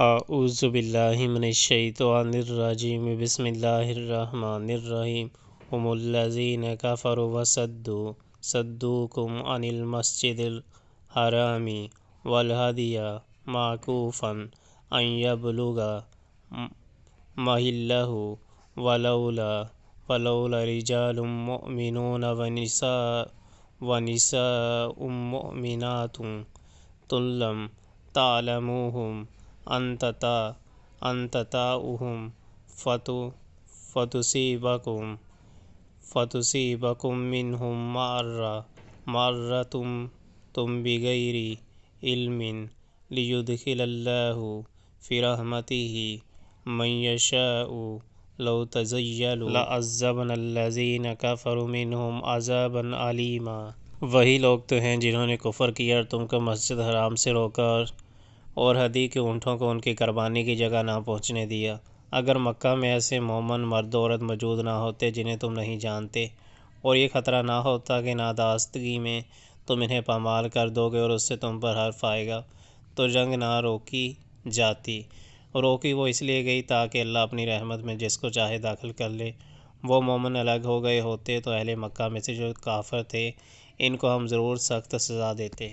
اعوذ باللہ من الشیطان الرجیم بسم اللہ الرحمن الرحیم هم الذین کفروا وصدوکم عن المسجد الحرام والہدی معکوفا ان یبلغ محلہ ولولا رجال مؤمنون ونساء مؤمنات لم تعلموهم أن تطاؤوهم فتصيبكم منهم معرة بغير علم ليدخل الله في رحمته من يشاء لو تزيلوا لعذبنا الذين كفروا منهم عذابا أليما۔ وہی لوگ تو ہیں جنہوں نے کفر کیا اور تم کو مسجد حرام سے روکا اور ہدی کے اونٹوں کو ان کی قربانی کی جگہ نہ پہنچنے دیا۔ اگر مکہ میں ایسے مومن مرد و عورت موجود نہ ہوتے جنہیں تم نہیں جانتے، اور یہ خطرہ نہ ہوتا کہ نادانستگی میں تم انہیں پامال کر دو گے اور اس سے تم پر حرف آئے گا، تو جنگ نہ روکی جاتی۔ روکی وہ اس لیے گئی تاکہ اللہ اپنی رحمت میں جس کو چاہے داخل کر لے۔ وہ مومن الگ ہو گئے ہوتے تو اہل مکہ میں سے جو کافر تھے ان کو ہم ضرور سخت سزا دیتے۔